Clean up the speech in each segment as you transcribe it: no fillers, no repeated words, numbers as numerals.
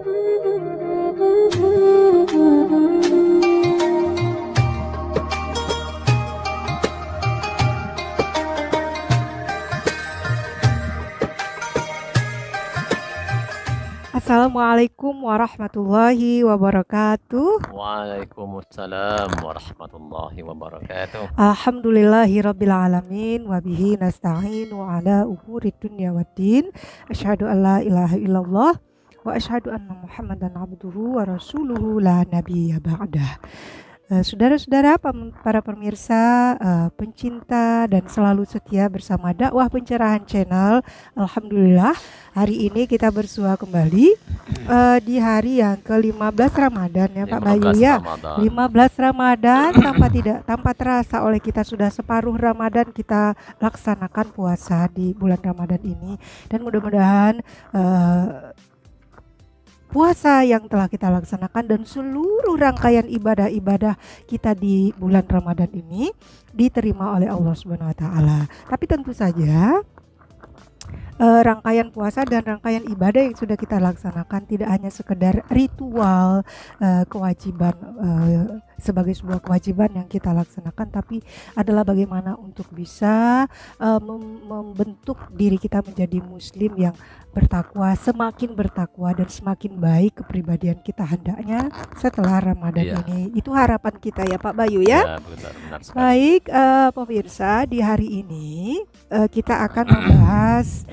Assalamualaikum warahmatullahi wabarakatuh. Waalaikumsalam warahmatullahi wabarakatuh. Alhamdulillahirabbil alamin wa bihi nasta'in wa ala umurid dunya waddin. Asyhadu an la ilaha illallah wa asyhadu anna Muhammadan abduhu wa rasuluhu la nabiyya ba'dah. Saudara-saudara, para pemirsa, pencinta dan selalu setia bersama dakwah pencerahan channel. Alhamdulillah, hari ini kita bersua kembali di hari yang ke-15 Ramadan ya Pak Bayu ya. 15 Ramadan tanpa terasa oleh kita sudah separuh Ramadan kita laksanakan puasa di bulan Ramadan ini, dan mudah-mudahan puasa yang telah kita laksanakan dan seluruh rangkaian ibadah-ibadah kita di bulan Ramadan ini diterima oleh Allah Subhanahu wa taala. Tapi tentu saja rangkaian puasa dan rangkaian ibadah yang sudah kita laksanakan tidak hanya sekedar ritual kewajiban sebagai sebuah kewajiban yang kita laksanakan, tapi adalah bagaimana untuk bisa membentuk diri kita menjadi muslim yang bertakwa, semakin bertakwa dan semakin baik kepribadian kita hendaknya setelah Ramadan ini. Itu harapan kita ya Pak Bayu ya. Benar sekali. Baik, pemirsa, di hari ini kita akan membahas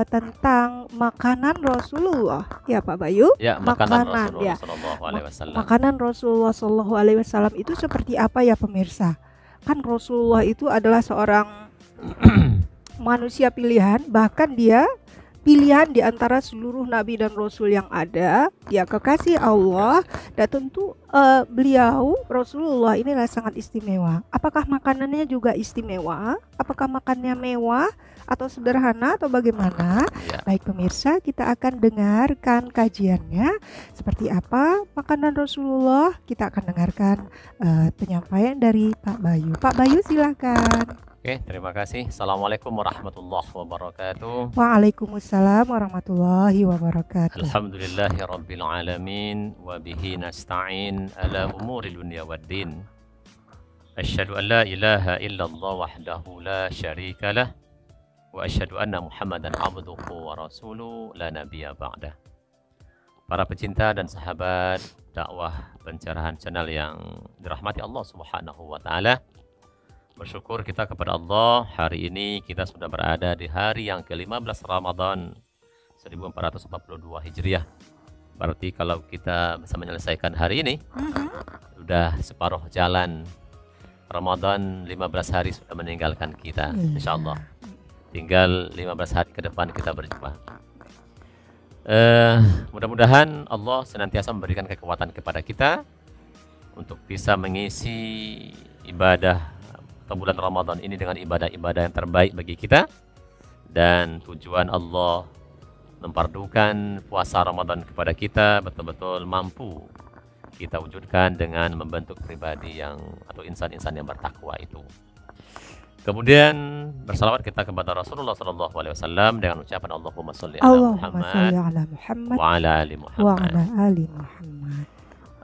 tentang makanan Rasulullah ya Pak Bayu. Ya, makanan Rasulullah ya. Sallallahu Alaihi Wasallam. Makanan Rasulullah Sallallahu Alaihi Wasallam itu seperti apa ya pemirsa? Kan Rasulullah itu adalah seorang manusia pilihan, bahkan dia pilihan di antara seluruh nabi dan rasul yang ada, ya kekasih Allah, dan tentu beliau Rasulullah inilah sangat istimewa. Apakah makanannya juga istimewa? Apakah makannya mewah atau sederhana atau bagaimana? Ya. Baik pemirsa, kita akan dengarkan kajiannya seperti apa makanan Rasulullah. Kita akan dengarkan penyampaian dari Pak Bayu. Pak Bayu silakan. Oke, terima kasih. Assalamualaikum warahmatullahi wabarakatuh. Waalaikumsalam warahmatullahi wabarakatuh. Alhamdulillahi rabbil alamin wa bihi nasta'in ala umuri dunya waddin. Asyhadu an la ilaha illallah wahdahu la syarika lah wa asyhadu anna Muhammadan abduhu wa rasuluhu la nabiyya ba'dah. Para pecinta dan sahabat dakwah pencerahan channel yang dirahmati Allah Subhanahu wa taala, bersyukur kita kepada Allah, hari ini kita sudah berada di hari yang ke-15 Ramadan 1442 Hijriah. Berarti kalau kita bisa menyelesaikan hari ini, sudah separuh jalan Ramadan, 15 hari sudah meninggalkan kita, insya Allah. Tinggal 15 hari ke depan kita berjumpa. Mudah-mudahan Allah senantiasa memberikan kekuatan kepada kita untuk bisa mengisi ibadah bulan Ramadan ini dengan ibadah-ibadah yang terbaik bagi kita, dan tujuan Allah mempardukan puasa Ramadan kepada kita betul-betul mampu kita wujudkan dengan membentuk pribadi yang atau insan-insan yang bertakwa itu. Kemudian bersalawat kita kepada Rasulullah Sallallahu Alaihi Wasallam dengan ucapan Allahumma sholli ala Muhammad wa ala ali Muhammad.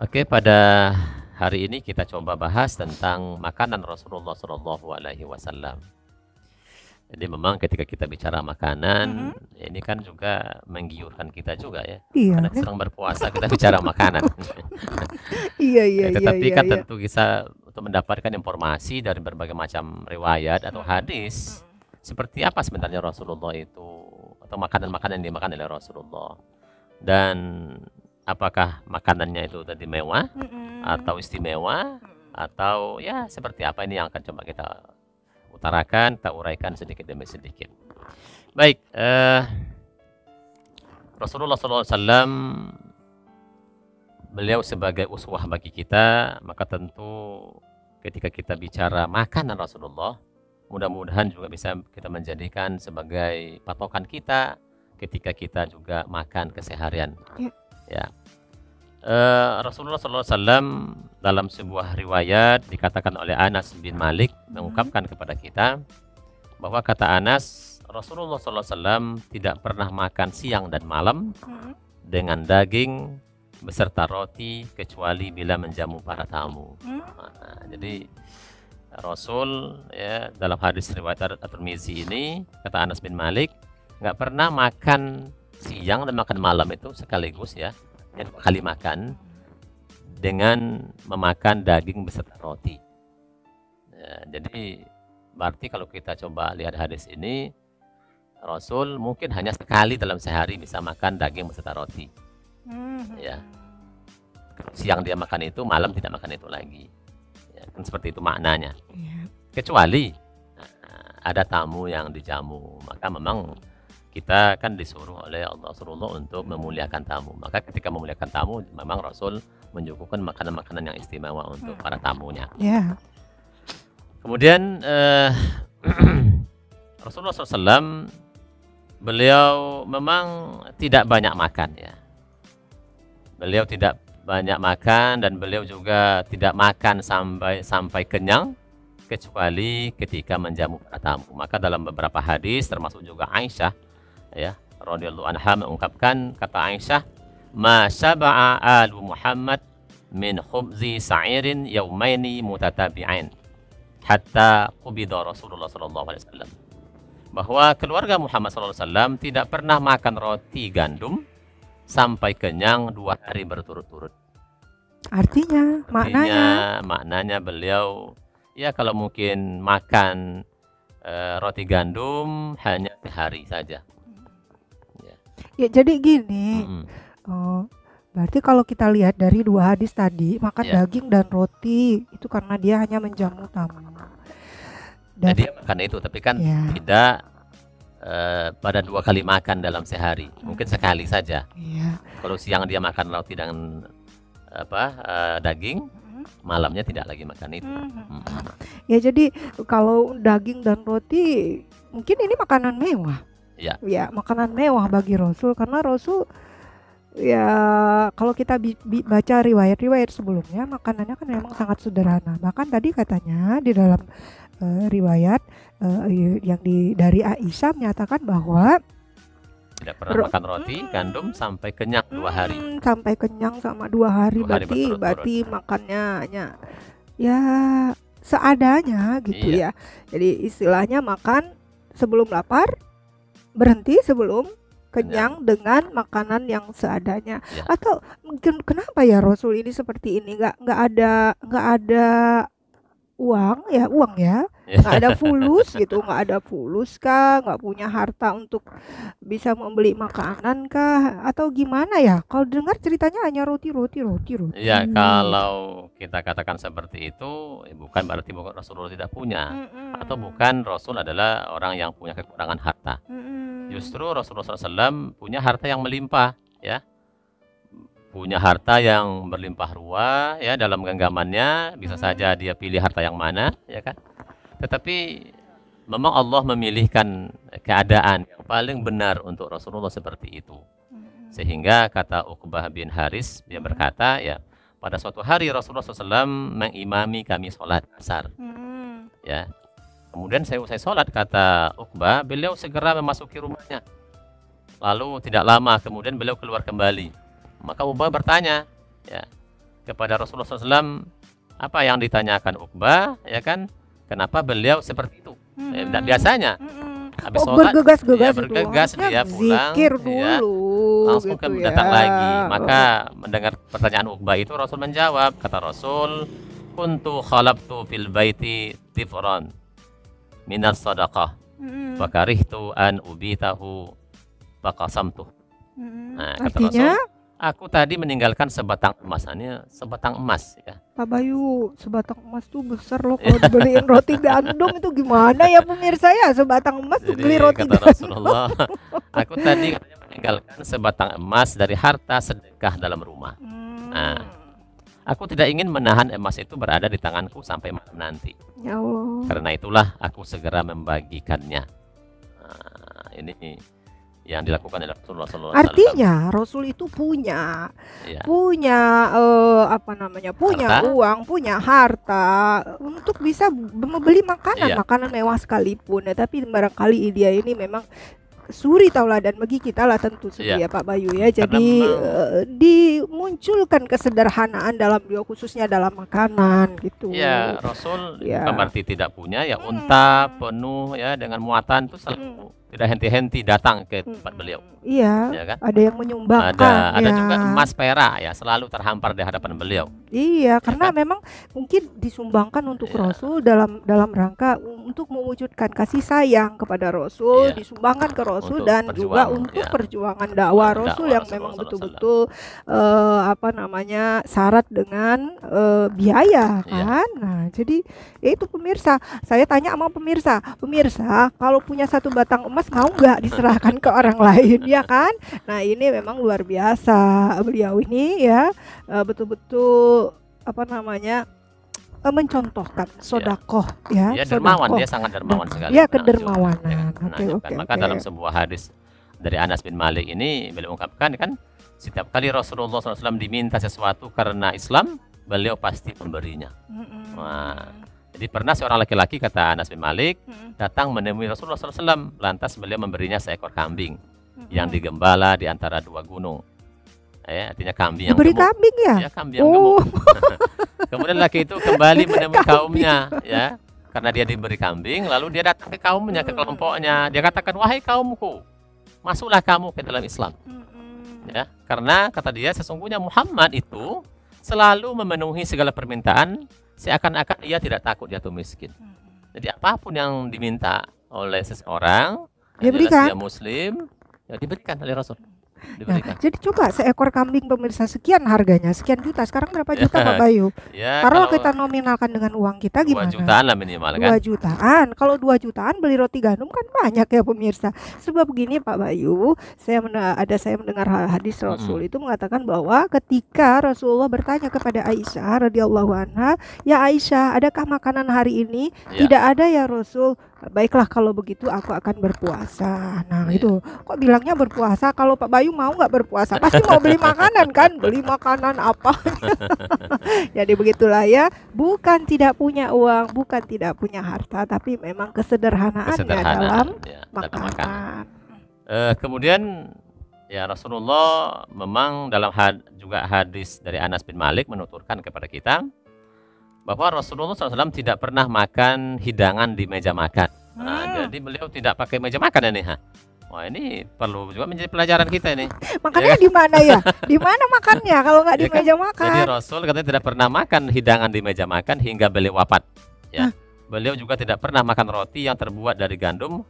Oke, pada hari ini kita coba bahas tentang makanan Rasulullah Sallallahu Alaihi Wasallam. Jadi memang ketika kita bicara makanan, ini kan juga menggiurkan kita juga ya. Karena sedang berpuasa kita bicara makanan. Tetapi kan tentu kita untuk mendapatkan informasi dari berbagai macam riwayat atau hadis, seperti apa sebenarnya Rasulullah itu, atau makanan-makanan yang dimakan oleh Rasulullah, dan apakah makanannya itu tadi mewah atau istimewa, atau ya seperti apa, ini yang akan coba kita utarakan, kita uraikan sedikit demi sedikit. Baik, Rasulullah SAW beliau sebagai uswah bagi kita, maka tentu ketika kita bicara makanan Rasulullah, mudah-mudahan juga bisa kita menjadikan sebagai patokan kita ketika kita juga makan keseharian. Ya. Rasulullah SAW dalam sebuah riwayat dikatakan oleh Anas bin Malik mengungkapkan kepada kita bahwa kata Anas, Rasulullah SAW tidak pernah makan siang dan malam dengan daging beserta roti kecuali bila menjamu para tamu. Nah, jadi Rasul ya dalam hadis riwayat At-Tirmizi ini kata Anas bin Malik nggak pernah makan siang dan makan malam itu sekaligus ya, yang 2 kali makan dengan memakan daging beserta roti. Ya, jadi berarti kalau kita coba lihat hadis ini, Rasul mungkin hanya sekali dalam sehari bisa makan daging beserta roti. Ya, siang dia makan itu, malam tidak makan itu lagi. Ya, kan seperti itu maknanya. Kecuali ada tamu yang dijamu, maka memang kita kan disuruh oleh Allah Rasulullah untuk memuliakan tamu. Maka ketika memuliakan tamu, memang Rasul menyuguhkan makanan-makanan yang istimewa untuk para tamunya. Kemudian Rasulullah SAW beliau memang tidak banyak makan ya. Beliau tidak banyak makan dan beliau juga tidak makan sampai kenyang kecuali ketika menjamu para tamu. Maka dalam beberapa hadis termasuk juga Aisyah ya radhiyallahu anha mengungkapkan, kata Aisyah, ma syaba'a alu Muhammad min khubzi sa'irin yaumaini mutatabi'ain hatta qubida Rasulullah sallallahu alaihi wasallam, bahwa keluarga Muhammad sallallahu alaihi wasallam tidak pernah makan roti gandum sampai kenyang 2 hari berturut-turut. Artinya maknanya beliau ya kalau mungkin makan roti gandum hanya sehari saja. Ya jadi gini, berarti kalau kita lihat dari 2 hadis tadi, makan daging dan roti itu karena dia hanya menjamu tamu. Dan dia makan itu, tapi kan tidak pada 2 kali makan dalam sehari, mungkin sekali saja. Kalau siang dia makan roti dan daging, malamnya tidak lagi makan itu. Ya jadi kalau daging dan roti mungkin ini makanan mewah. Ya, makanan mewah bagi Rasul, karena Rasul ya kalau kita baca riwayat-riwayat sebelumnya, makanannya kan memang sangat sederhana. Bahkan tadi katanya di dalam riwayat yang dari Aisyah menyatakan bahwa tidak pernah makan roti gandum sampai kenyang 2 hari. Sampai kenyang sama 2 hari, berarti makannya ya seadanya gitu ya. Jadi istilahnya makan sebelum lapar, berhenti sebelum kenyang dengan makanan yang seadanya. Atau mungkin kenapa ya Rasul ini seperti ini, nggak ada uang ya, nggak ada fulus gitu, nggak ada fulus kah, nggak punya harta untuk bisa membeli makanan kah, atau gimana ya? Kalau dengar ceritanya hanya roti. Ya kalau kita katakan seperti itu, bukan berarti Rasulullah tidak punya, atau bukan Rasul adalah orang yang punya kekurangan harta. Justru Rasulullah SAW punya harta yang melimpah ya. Punya harta yang berlimpah ruah ya, dalam genggamannya bisa saja dia pilih harta yang mana ya kan. Tetapi memang Allah memilihkan keadaan yang paling benar untuk Rasulullah seperti itu. Sehingga kata Uqbah bin Haris, dia berkata ya, pada suatu hari Rasulullah SAW mengimami kami sholat asar. Ya. Kemudian saya sholat, kata Uqbah, beliau segera memasuki rumahnya. Lalu tidak lama kemudian beliau keluar kembali. Maka Uqbah bertanya ya kepada Rasulullah SAW, apa yang ditanyakan Uqbah ya kan, kenapa beliau seperti itu? Tidak biasanya. Habis sholat bergegas dia pulang, zikir dulu, langsung gitu datang lagi. Maka mendengar pertanyaan Uqbah itu, Rasul menjawab, kata Rasul, kuntu khalabtu fil baiti tifran minas sadaqah fakarihtu an ubitahu faqasamtu. Nah, kata Rasul, aku tadi meninggalkan sebatang emas. Sebatang emas ya. Pak Bayu, sebatang emas tuh besar loh. Kalau dibeliin roti gandum itu gimana ya pemirsa ya? Sebatang emas tuh beli roti kata Rasulullah, aku tadi katanya meninggalkan sebatang emas dari harta sedekah dalam rumah. Nah, aku tidak ingin menahan emas itu berada di tanganku sampai malam nanti. Ya Allah. Karena itulah aku segera membagikannya. Nah, ini yang dilakukan oleh Rasulullah SAW. Artinya Rasul itu punya harta? Uang, punya harta untuk bisa membeli makanan mewah sekalipun. Ya, tapi barangkali dia ini memang suri tauladan bagi kita lah tentu saja ya Pak Bayu ya. Jadi dimunculkan kesederhanaan dalam beliau khususnya dalam makanan gitu. Ya, Rasul Ya. bukan berarti tidak punya ya, unta penuh ya dengan muatan itu selalu tidak henti-henti datang ke tempat beliau. Iya, Ya kan? ada yang menyumbangkan Ada ya. juga emas perak ya selalu terhampar di hadapan beliau. Iya, karena kan? memang mungkin disumbangkan untuk Iya. Rasul dalam rangka untuk mewujudkan kasih sayang kepada Rasul, Iya. disumbangkan ke Rasul Untuk dan juga perjuangan, untuk ya. perjuangan dakwah Dakwah Rasul yang Rasulullah memang SAW. betul-betul syarat dengan biaya Iya. kan. Nah, jadi ya itu pemirsa, saya tanya sama pemirsa kalau punya satu batang emas mau nggak diserahkan ke orang lain ya kan? Nah, ini memang luar biasa beliau ini ya. Betul-betul mencontohkan sodakoh ya, Ya, dermawan, sodakoh. dia sangat dermawan sekali. Ya, Menanjurkan, kedermawanan. ya, Oke, menanjurkan. oke, Maka oke. dalam sebuah hadis dari Anas bin Malik ini beliau ungkapkan kan, setiap kali Rasulullah SAW diminta sesuatu karena Islam, beliau pasti memberinya. Wah. Jadi pernah seorang laki-laki, kata Anas bin Malik, datang menemui Rasulullah SAW, lantas beliau memberinya seekor kambing yang digembala di antara dua gunung. Ya, artinya kambing yang Diberi gemuk. kambing ya? Ya, kambing yang Oh. gemuk. Kemudian laki itu kembali menemui Kambing. kaumnya, ya, karena dia diberi kambing. Lalu dia datang ke kaumnya, ke kelompoknya. Dia katakan, wahai kaumku, masuklah kamu ke dalam Islam. Ya, karena kata dia, sesungguhnya Muhammad itu selalu memenuhi segala permintaan, seakan-akan ia tidak takut jatuh miskin. Jadi apapun yang diminta oleh seseorang, Dia yang jelas berikan. dia Muslim, ya diberikan oleh Rasul. Nah, Diberikan. jadi coba seekor kambing pemirsa sekian harganya, sekian juta. Sekarang berapa juta Pak Bayu? Ya, Kalau kalau kita nominalkan dengan uang kita 2 gimana? jutaan lah minimal 2 kan. jutaan. Kalau 2 jutaan beli roti gandum kan banyak ya pemirsa. Sebab begini Pak Bayu, saya mendengar hadis Rasul itu mengatakan bahwa ketika Rasulullah bertanya kepada Aisyah radhiyallahu anha, "Ya Aisyah, adakah makanan hari ini?" Ya. "Tidak ada ya Rasul." "Baiklah kalau begitu aku akan berpuasa." Nah, Iya. itu kok bilangnya berpuasa, kalau Pak Bayu mau nggak berpuasa? Pasti mau beli makanan kan? Beli makanan apa? Jadi begitulah ya, bukan tidak punya uang, bukan tidak punya harta, tapi memang kesederhanaannya dalam ya, dalam makan. makan. Kemudian ya Rasulullah memang dalam juga hadis dari Anas bin Malik menuturkan kepada kita bahwa Rasulullah SAW tidak pernah makan hidangan di meja makan. Nah, jadi beliau tidak pakai meja makan ini. Wah, ini perlu juga menjadi pelajaran kita ini. Makannya di mana ya? Di mana makannya kalau nggak di Ya kan? meja Jadi makan? Rasul katanya tidak pernah makan hidangan di meja makan hingga beliau wafat. Ya. Beliau juga tidak pernah makan roti yang terbuat dari gandum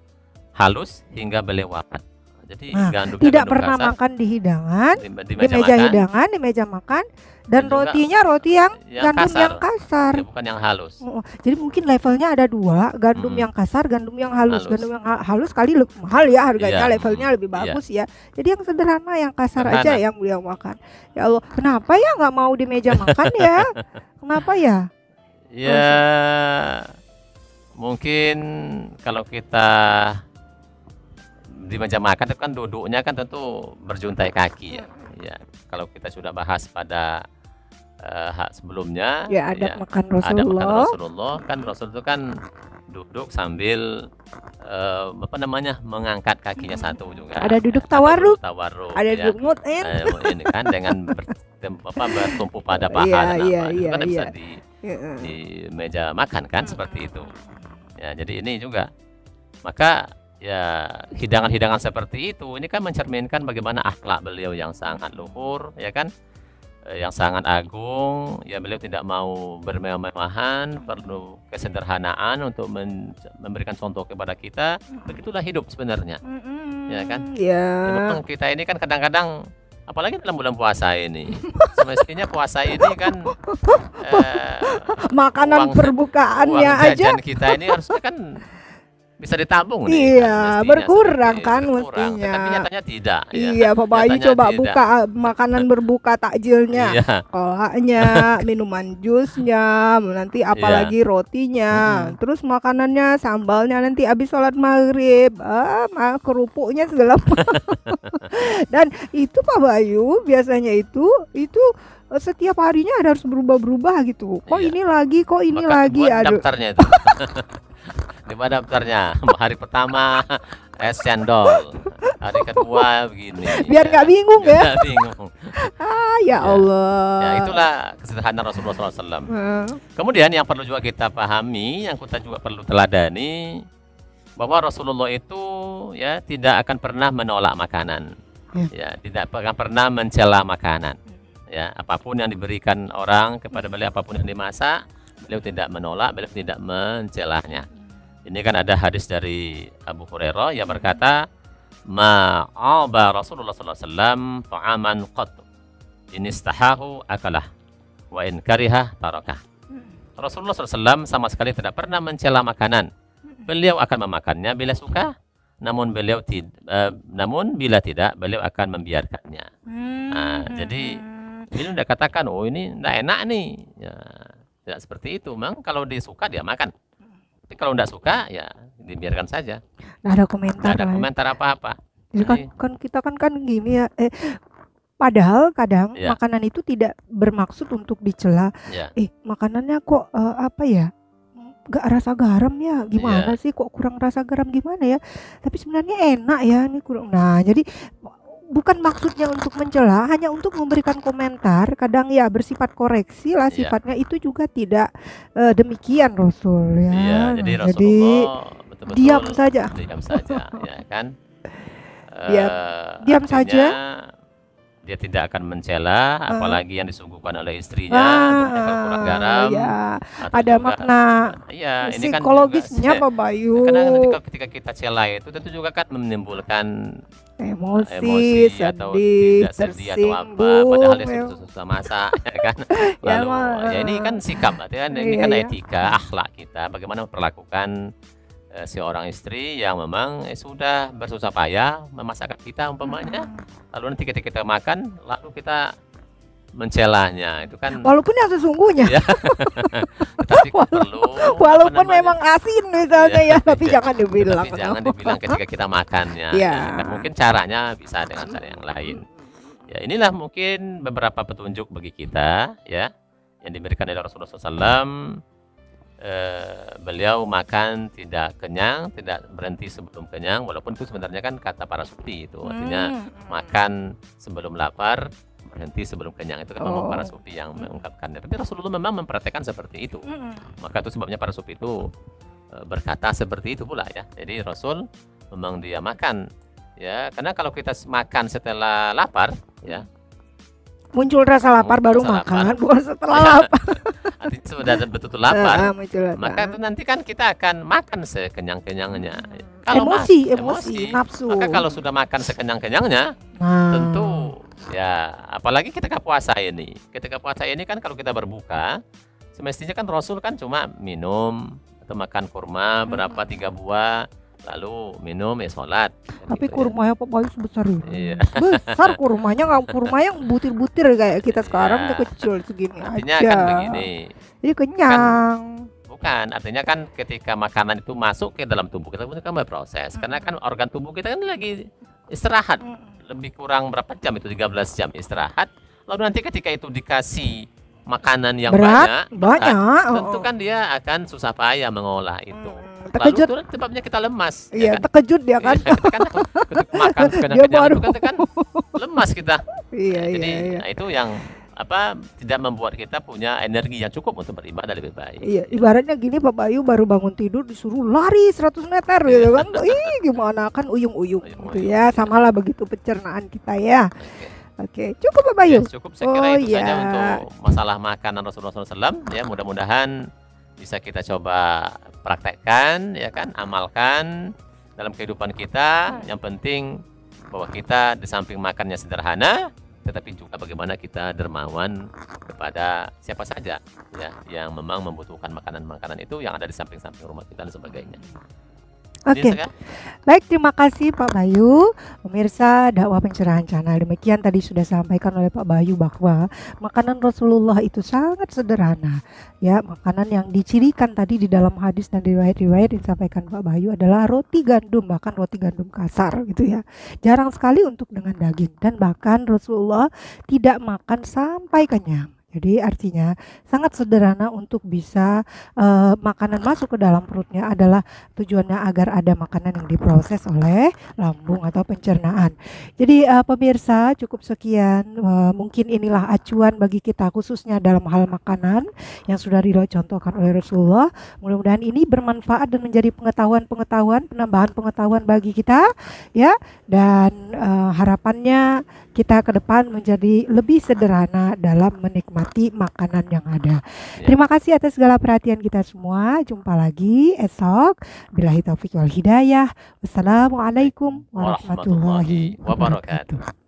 halus hingga beliau wafat. Jadi Nah, gandumnya tidak gandum pernah kasar, makan di hidangan, di di meja meja makan, hidangan, di meja makan, dan juga rotinya roti yang gandum kasar, yang kasar. ya, bukan yang halus. Oh, jadi mungkin levelnya ada dua, gandum yang kasar, gandum yang halus. Halus. Gandum yang halus kali lebih mahal ya harganya, Iya, levelnya lebih iya. bagus ya. Jadi yang sederhana, yang kasar Sederhana. aja yang beliau makan. Ya Allah, kenapa ya nggak mau di meja makan ya? Kenapa ya? Ya, mungkin kalau kita di meja makan itu kan duduknya kan tentu berjuntai kaki ya. Ya, kalau kita sudah bahas pada sebelumnya, Ya adab makan ada makan Rasulullah. Rasulullah kan, Rasul itu kan duduk sambil mengangkat kakinya satu juga. Ada duduk Atau tawarruk, tawarruk, ada ya. duduk mut'in. Ini kan dengan bertumpu pada paha dan Iya, apa. Itu iya, kan bisa iya. di meja makan kan seperti itu. Ya, jadi ini juga. Maka ya hidangan-hidangan seperti itu ini kan mencerminkan bagaimana akhlak beliau yang sangat luhur, ya kan? Yang sangat agung. Ya, beliau tidak mau bermewah-mewahan, perlu kesederhanaan untuk memberikan contoh kepada kita. Begitulah hidup sebenarnya. Ya kan? Ya. Ya, memang kita ini kan kadang-kadang, apalagi dalam bulan puasa ini, semestinya puasa ini kan Makanan perbukaannya uang aja. jajan kita ini harusnya kan bisa ditabung nih. Iya, Mestinya berkurang seperti kan berkurang. mestinya. Tapi nyatanya tidak. ya. Iya, Pak Bayu Nyatanya coba tidak. buka makanan berbuka takjilnya. Iya. Kolaknya, minuman jusnya, nanti apalagi rotinya, terus makanannya, sambalnya nanti habis sholat maghrib, kerupuknya segala dan itu Pak Bayu biasanya itu setiap harinya ada harus berubah-berubah gitu. Kok Iya. ini lagi, kok ini Maka lagi, buat aduh. daftarnya itu. Dibuat daftarnya hari pertama es cendol. Hari kedua begini. Biar nggak bingung Biar ya. nggak bingung. Ah, ya Ya. Allah. Ya itulah kesederhanaan Rasulullah SAW. Heeh. Kemudian yang perlu juga kita pahami, yang kita juga perlu teladani, bahwa Rasulullah itu ya tidak akan pernah menolak makanan. Ya, tidak akan pernah mencela makanan. Ya, apapun yang diberikan orang kepada beliau, apapun yang dimasak, beliau tidak menolak, beliau tidak mencelanya. Ini kan ada hadis dari Abu Hurairah yang berkata, ma'aba Rasulullah SAW ta'aman qat in istahahu akalah wa in karihah tarakah. Rasulullah SAW sama sekali tidak pernah mencela makanan. Beliau akan memakannya bila suka, namun namun bila tidak, beliau akan membiarkannya. Nah, jadi ini udah katakan, oh ini tidak enak nih. Ya, tidak seperti itu. Memang kalau dia suka dia makan. Tapi kalau tidak suka ya dibiarkan saja. Nggak ada komentar. Tidak ada lah ya. komentar apa-apa. Jadi kan kita kan gini ya. Padahal kadang Ya. makanan itu tidak bermaksud untuk dicela. Ya. Makanannya kok apa ya? Gak rasa garam ya, gimana sih kok kurang rasa garam gimana ya? Tapi sebenarnya enak ya ini kurang. Nah, jadi bukan maksudnya untuk mencela, hanya untuk memberikan komentar. Kadang ya bersifat koreksi lah sifatnya, itu juga tidak demikian Rasul ya. Iya, jadi Nah, Rasulullah betul-betul diam saja. Diam saja, ya kan? Diam Artinya, saja. dia tidak akan mencela, apalagi yang disuguhkan oleh istrinya, kalau kurang garam. Ya, atau ada juga, makna ini kan psikologisnya juga, Pak Bayu. karena nanti ketika kita cela itu tentu juga kan menimbulkan emosi, atau sedih, tidak sedih atau apa, tersinggung, padahal dia ya. susah masak, ya kan? Ya, Lalu, ya ini kan sikap, artinya ini kan etika, akhlak kita, bagaimana memperlakukan seorang istri yang memang sudah bersusah payah memasakkan kita umpamanya, lalu nanti ketika kita makan, lalu kita mencelanya, itu kan walaupun yang sesungguhnya, ya. Tetapi perlu walaupun memang asin misalnya ya, tapi jangan dibilang. Tapi jangan dibilang ketika kita makannya. Ya. Kan mungkin caranya bisa dengan cara yang lain. Ya, inilah mungkin beberapa petunjuk bagi kita ya yang diberikan oleh Rasulullah SAW. Beliau makan tidak kenyang, tidak berhenti sebelum kenyang, walaupun itu sebenarnya kan kata para sufi itu artinya makan sebelum lapar, berhenti sebelum kenyang, itu kan memang para sufi yang mengungkapkannya. Tapi Rasulullah memang mempraktekkan seperti itu. Maka itu sebabnya para sufi itu berkata seperti itu pula ya. Jadi Rasul memang dia makan ya, karena kalau kita makan setelah lapar ya, muncul rasa lapar baru makan, bukan setelah lapar. Artinya sudah betul-betul lapar, muncul maka itu nanti kan kita akan makan sekenyang-kenyangnya. Emosi, nafsu. Maka kalau sudah makan sekenyang-kenyangnya, tentu ya, apalagi ketika puasa ini. Ketika puasa ini kan kalau kita berbuka, semestinya kan Rasul kan cuma minum atau makan kurma berapa 3 buah, lalu minum ya sholat. Tapi gitu kurmanya Pak Bayu sebesar itu. Iya. Besar kurmanya, nggak kurma yang butir-butir kayak kita sekarang, udah kecil segini artinya aja. Kan begini. Jadi kenyang. Bukan, artinya kan ketika makanan itu masuk ke dalam tubuh kita kan berproses. Karena kan organ tubuh kita kan lagi istirahat. Lebih kurang berapa jam itu? 13 jam istirahat. Lalu nanti ketika itu dikasih makanan yang banyak, tentu kan dia akan susah payah mengolah itu. Terkejut. Lalu sebabnya kita lemas. Iya, ya kan? terkejut dia kan. Kan makan kenyang-kenyang itu kan lemas kita. Iya, jadi iya. Nah, itu yang tidak membuat kita punya energi yang cukup untuk beribadah lebih baik. Iya, ibaratnya gini Pak Bayu baru bangun tidur disuruh lari 100 meter gitu kan. Ih, gimana kan uyung-uyung gitu ya. Samalah begitu pencernaan kita ya. Oke, cukup Pak Bayu. Ya, cukup saya kira itu saja untuk masalah makanan Rasulullah SAW ya. Mudah-mudahan bisa kita coba praktekkan ya kan, amalkan dalam kehidupan kita. Yang penting bahwa kita di samping makannya sederhana, tetapi juga bagaimana kita dermawan kepada siapa saja ya yang memang membutuhkan makanan-makanan itu yang ada di samping-samping rumah kita dan sebagainya. Oke. Baik, terima kasih Pak Bayu. Pemirsa dakwah pencerahan channel, demikian tadi sudah disampaikan oleh Pak Bayu bahwa makanan Rasulullah itu sangat sederhana. Ya, makanan yang dicirikan tadi di dalam hadis dan riwayat-riwayat disampaikan Pak Bayu adalah roti gandum, bahkan roti gandum kasar gitu ya. Jarang sekali untuk dengan daging, dan bahkan Rasulullah tidak makan sampai kenyang. Jadi artinya sangat sederhana untuk bisa makanan masuk ke dalam perutnya adalah tujuannya agar ada makanan yang diproses oleh lambung atau pencernaan. Jadi pemirsa, cukup sekian. Mungkin inilah acuan bagi kita khususnya dalam hal makanan yang sudah dicontohkan oleh Rasulullah. Mudah-mudahan ini bermanfaat dan menjadi pengetahuan, penambahan pengetahuan bagi kita ya. Dan harapannya kita ke depan menjadi lebih sederhana dalam menikmati makanan yang ada. Terima kasih atas segala perhatian kita semua. Jumpa lagi esok. Billahi taufiq wal hidayah. Wassalamualaikum warahmatullahi wabarakatuh.